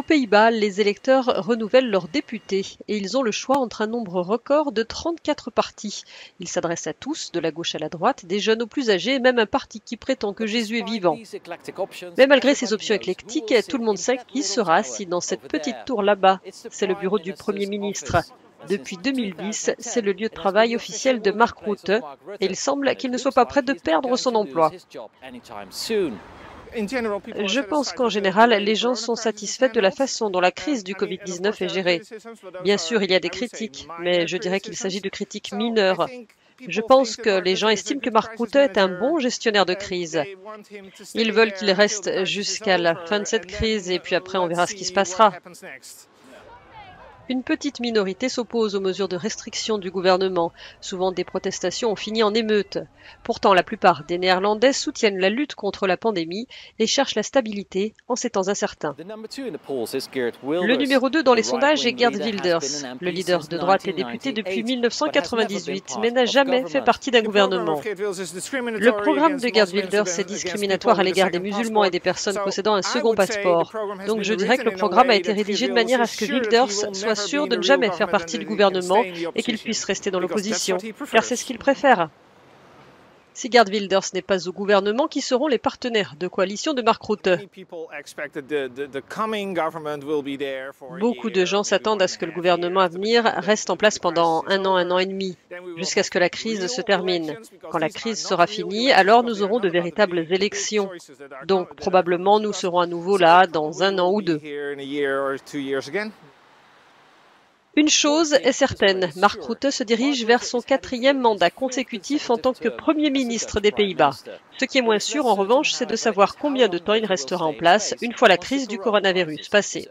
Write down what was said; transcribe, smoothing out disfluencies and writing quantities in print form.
Aux Pays-Bas, les électeurs renouvellent leurs députés et ils ont le choix entre un nombre record de 34 partis. Ils s'adressent à tous, de la gauche à la droite, des jeunes aux plus âgés et même un parti qui prétend que Jésus est vivant. Mais malgré ces options éclectiques, tout le monde sait qui sera assis dans cette petite tour là-bas. C'est le bureau du Premier ministre. Depuis 2010, c'est le lieu de travail officiel de Mark Rutte et il semble qu'il ne soit pas prêt de perdre son emploi. Je pense qu'en général, les gens sont satisfaits de la façon dont la crise du Covid-19 est gérée. Bien sûr, il y a des critiques, mais je dirais qu'il s'agit de critiques mineures. Je pense que les gens estiment que Mark Rutte est un bon gestionnaire de crise. Ils veulent qu'il reste jusqu'à la fin de cette crise et puis après on verra ce qui se passera. Une petite minorité s'oppose aux mesures de restriction du gouvernement. Souvent, des protestations ont fini en émeute. Pourtant, la plupart des Néerlandais soutiennent la lutte contre la pandémie et cherchent la stabilité en ces temps incertains. Le numéro 2 dans les sondages est Geert Wilders. Le leader de droite est député depuis 1998, mais n'a jamais fait partie d'un gouvernement. Le programme de Geert Wilders est discriminatoire à l'égard des musulmans et des personnes possédant un second passeport. Donc je dirais que le programme a été rédigé de manière à ce que Wilders soit sûr de ne jamais faire partie du gouvernement et qu'il puisse rester dans l'opposition, car c'est ce qu'il préfère. Si Geert Wilders n'est pas au gouvernement, qui seront les partenaires de coalition de Mark Rutte? Beaucoup de gens s'attendent à ce que le gouvernement à venir reste en place pendant un an et demi, jusqu'à ce que la crise se termine. Quand la crise sera finie, alors nous aurons de véritables élections. Donc probablement nous serons à nouveau là dans un an ou deux. Une chose est certaine, Mark Rutte se dirige vers son 4e mandat consécutif en tant que Premier ministre des Pays-Bas. Ce qui est moins sûr, en revanche, c'est de savoir combien de temps il restera en place une fois la crise du coronavirus passée.